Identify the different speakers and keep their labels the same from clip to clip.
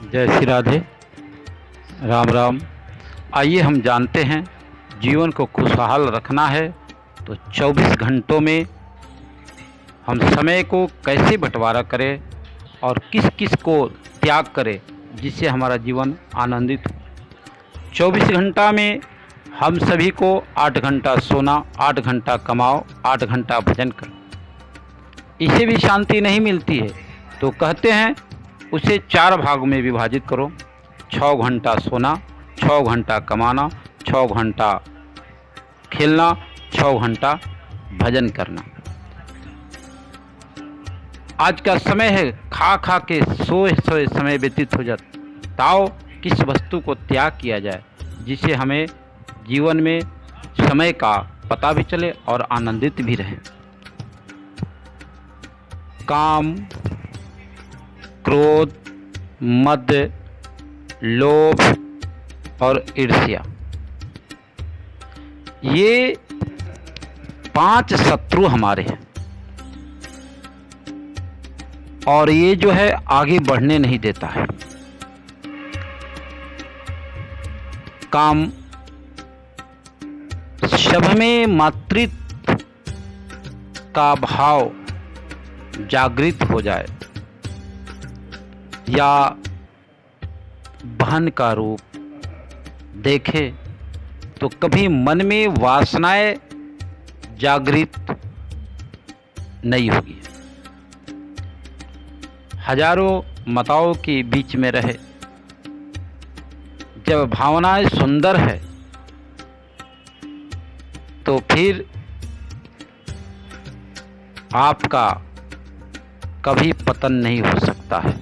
Speaker 1: जय श्री राधे। राम राम। आइए हम जानते हैं, जीवन को खुशहाल रखना है तो 24 घंटों में हम समय को कैसे बंटवारा करें और किस किस को त्याग करें जिससे हमारा जीवन आनंदित हो। 24 घंटा में हम सभी को 8 घंटा सोना, 8 घंटा कमाओ, 8 घंटा भजन करो। इसे भी शांति नहीं मिलती है तो कहते हैं उसे 4 भाग में विभाजित करो। 6 घंटा सोना, 6 घंटा कमाना, 6 घंटा खेलना, 6 घंटा भजन करना। आज का समय है खा खा के सोए सोए समय व्यतीत हो जाता। ताओ किस वस्तु को त्याग किया जाए जिससे हमें जीवन में समय का पता भी चले और आनंदित भी रहें। काम, क्रोध, मद, लोभ और ईर्ष्या, ये 5 शत्रु हमारे हैं और ये जो है आगे बढ़ने नहीं देता है। काम, सब में मातृत्व का भाव जागृत हो जाए या बहन का रूप देखे तो कभी मन में वासनाएं जागृत नहीं होगी। हजारों माताओं के बीच में रहे, जब भावनाएं सुंदर है तो फिर आपका कभी पतन नहीं हो सकता है।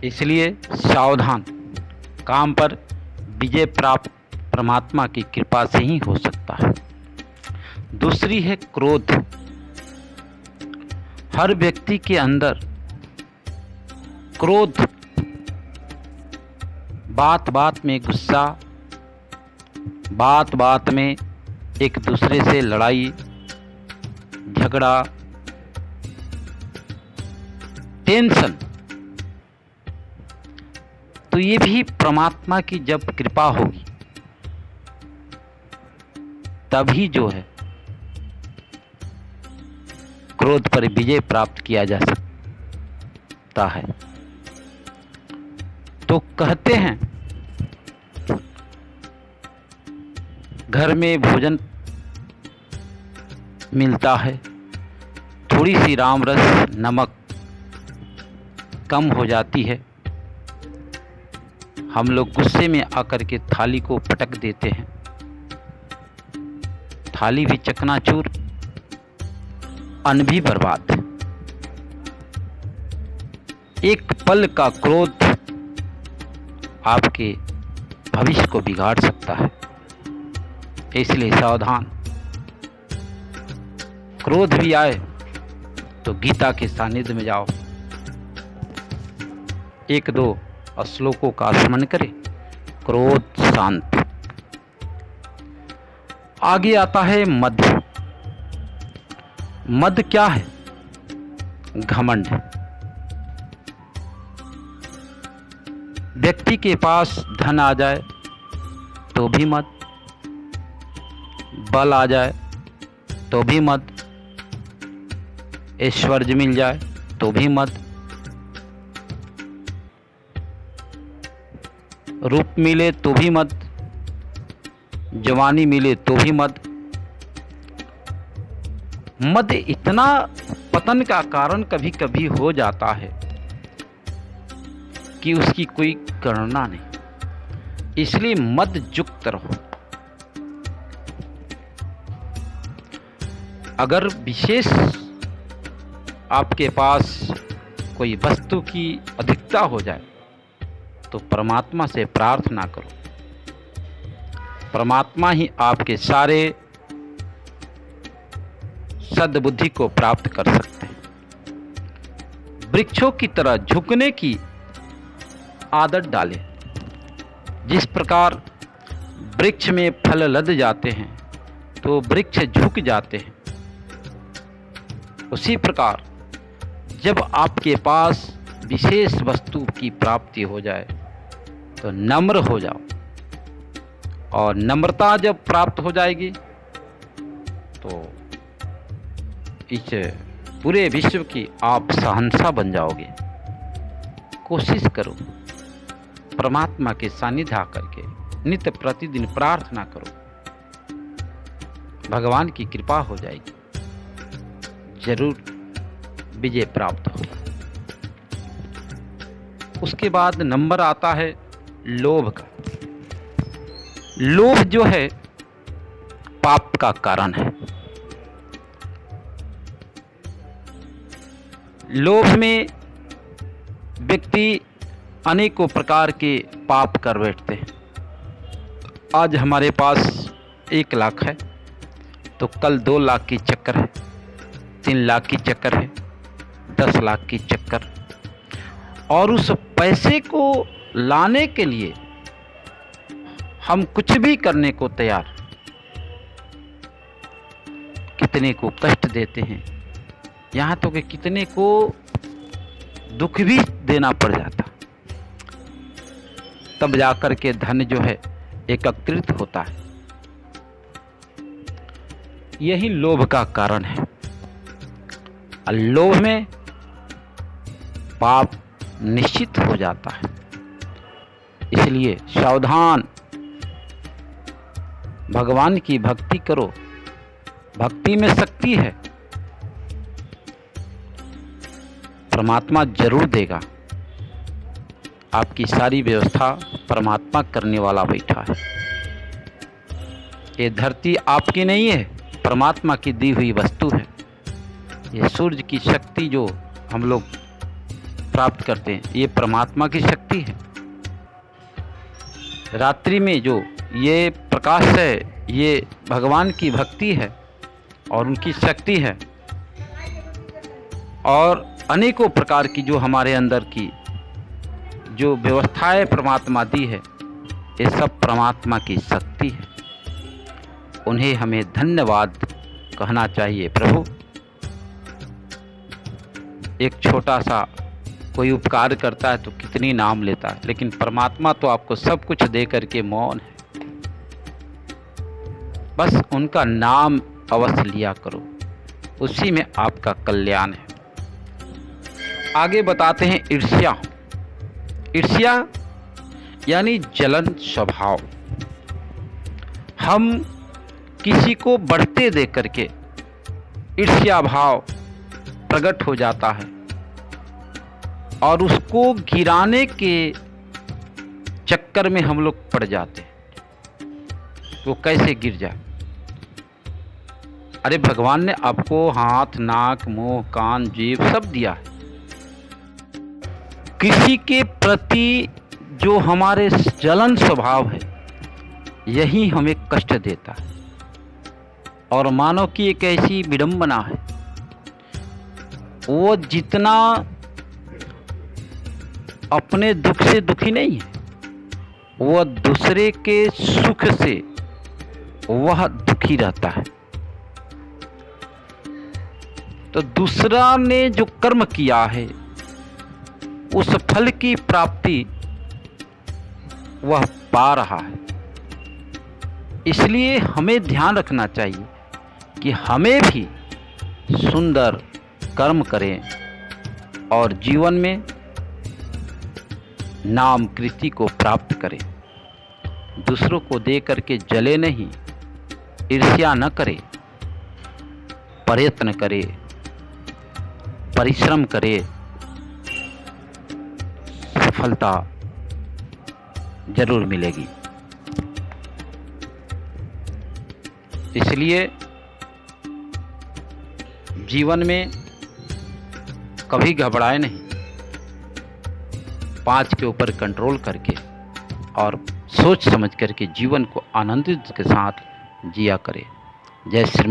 Speaker 1: इसलिए सावधान। काम पर विजय प्राप्त परमात्मा की कृपा से ही हो सकता है। दूसरी है क्रोध। हर व्यक्ति के अंदर क्रोध, बात बात में गुस्सा, बात बात में एक दूसरे से लड़ाई झगड़ा, टेंशन, तो ये भी परमात्मा की जब कृपा होगी तभी जो है क्रोध पर विजय प्राप्त किया जा सकता है। तो कहते हैं घर में भोजन मिलता है, थोड़ी सी राम रस नमक कम हो जाती है, हम लोग गुस्से में आकर के थाली को पटक देते हैं, थाली भी चकनाचूर, अन्न भी बर्बाद। एक पल का क्रोध आपके भविष्य को बिगाड़ सकता है। इसलिए सावधान। क्रोध भी आए तो गीता के सानिध्य में जाओ, 1-2 श्लोकों का स्मरण करें, क्रोध शांत। आगे आता है मद। मद क्या है? घमंड। व्यक्ति के पास धन आ जाए तो भी मद, बल आ जाए तो भी मद, ऐश्वर्य मिल जाए तो भी मद, रूप मिले तो भी मद, जवानी मिले तो भी मद। मद इतना पतन का कारण कभी कभी हो जाता है कि उसकी कोई गणना नहीं। इसलिए मद युक्त रहो। अगर विशेष आपके पास कोई वस्तु की अधिकता हो जाए तो परमात्मा से प्रार्थना करो। परमात्मा ही आपके सारे सद्बुद्धि को प्राप्त कर सकते हैं। वृक्षों की तरह झुकने की आदत डालें। जिस प्रकार वृक्ष में फल लद जाते हैं तो वृक्ष झुक जाते हैं, उसी प्रकार जब आपके पास विशेष वस्तु की प्राप्ति हो जाए तो नम्र हो जाओ, और नम्रता जब प्राप्त हो जाएगी तो इस पूरे विश्व की आप शहंशाह बन जाओगे। कोशिश करो, परमात्मा के सानिध्य आकर के नित्य प्रतिदिन प्रार्थना करो, भगवान की कृपा हो जाएगी, जरूर विजय प्राप्त होगा। उसके बाद नंबर आता है लोभ का। लोभ जो है पाप का कारण है। लोभ में व्यक्ति अनेकों प्रकार के पाप कर बैठते हैं। आज हमारे पास 1 लाख है तो कल 2 लाख की चक्कर है, 3 लाख की चक्कर है, 10 लाख की चक्कर, और उस पैसे को लाने के लिए हम कुछ भी करने को तैयार। कितने को कष्ट देते हैं, यहाँ तो कि कितने को दुख भी देना पड़ जाता, तब जाकर के धन जो है एकत्रित होता है। यही लोभ का कारण है। और लोभ में पाप निश्चित हो जाता है। इसलिए सावधान, भगवान की भक्ति करो, भक्ति में शक्ति है, परमात्मा जरूर देगा। आपकी सारी व्यवस्था परमात्मा करने वाला बैठा है। ये धरती आपकी नहीं है, परमात्मा की दी हुई वस्तु है। ये सूर्य की शक्ति जो हम लोग प्राप्त करते हैं, ये परमात्मा की शक्ति है। रात्रि में जो ये प्रकाश है, ये भगवान की भक्ति है और उनकी शक्ति है। और अनेकों प्रकार की जो हमारे अंदर की जो व्यवस्थाएं परमात्मा दी है, ये सब परमात्मा की शक्ति है। उन्हें हमें धन्यवाद कहना चाहिए। प्रभु, एक छोटा सा कोई उपकार करता है तो कितनी नाम लेता है, लेकिन परमात्मा तो आपको सब कुछ दे करके मौन है। बस उनका नाम अवश्य लिया करो, उसी में आपका कल्याण है। आगे बताते हैं ईर्ष्या। ईर्ष्या यानी जलन स्वभाव। हम किसी को बढ़ते देख करके ईर्ष्या भाव प्रकट हो जाता है और उसको गिराने के चक्कर में हम लोग पड़ जाते हैं। वो कैसे गिर जाए? अरे भगवान ने आपको हाथ, नाक, मुंह, कान, जीभ सब दिया है। किसी के प्रति जो हमारे जलन स्वभाव है, यही हमें कष्ट देता है। और मानव की एक ऐसी विडंबना है, वो जितना अपने दुख से दुखी नहीं है, वह दूसरे के सुख से वह दुखी रहता है। तो दूसरा ने जो कर्म किया है, उस फल की प्राप्ति वह पा रहा है। इसलिए हमें ध्यान रखना चाहिए कि हमें भी सुंदर कर्म करें और जीवन में नाम कृति को प्राप्त करें। दूसरों को दे करके जले नहीं, ईर्ष्या न करे, प्रयत्न करे, परिश्रम करे, सफलता जरूर मिलेगी। इसलिए जीवन में कभी घबराए नहीं, 5 के ऊपर कंट्रोल करके और सोच समझ करके जीवन को आनंदित के साथ जिया करें। जय श्री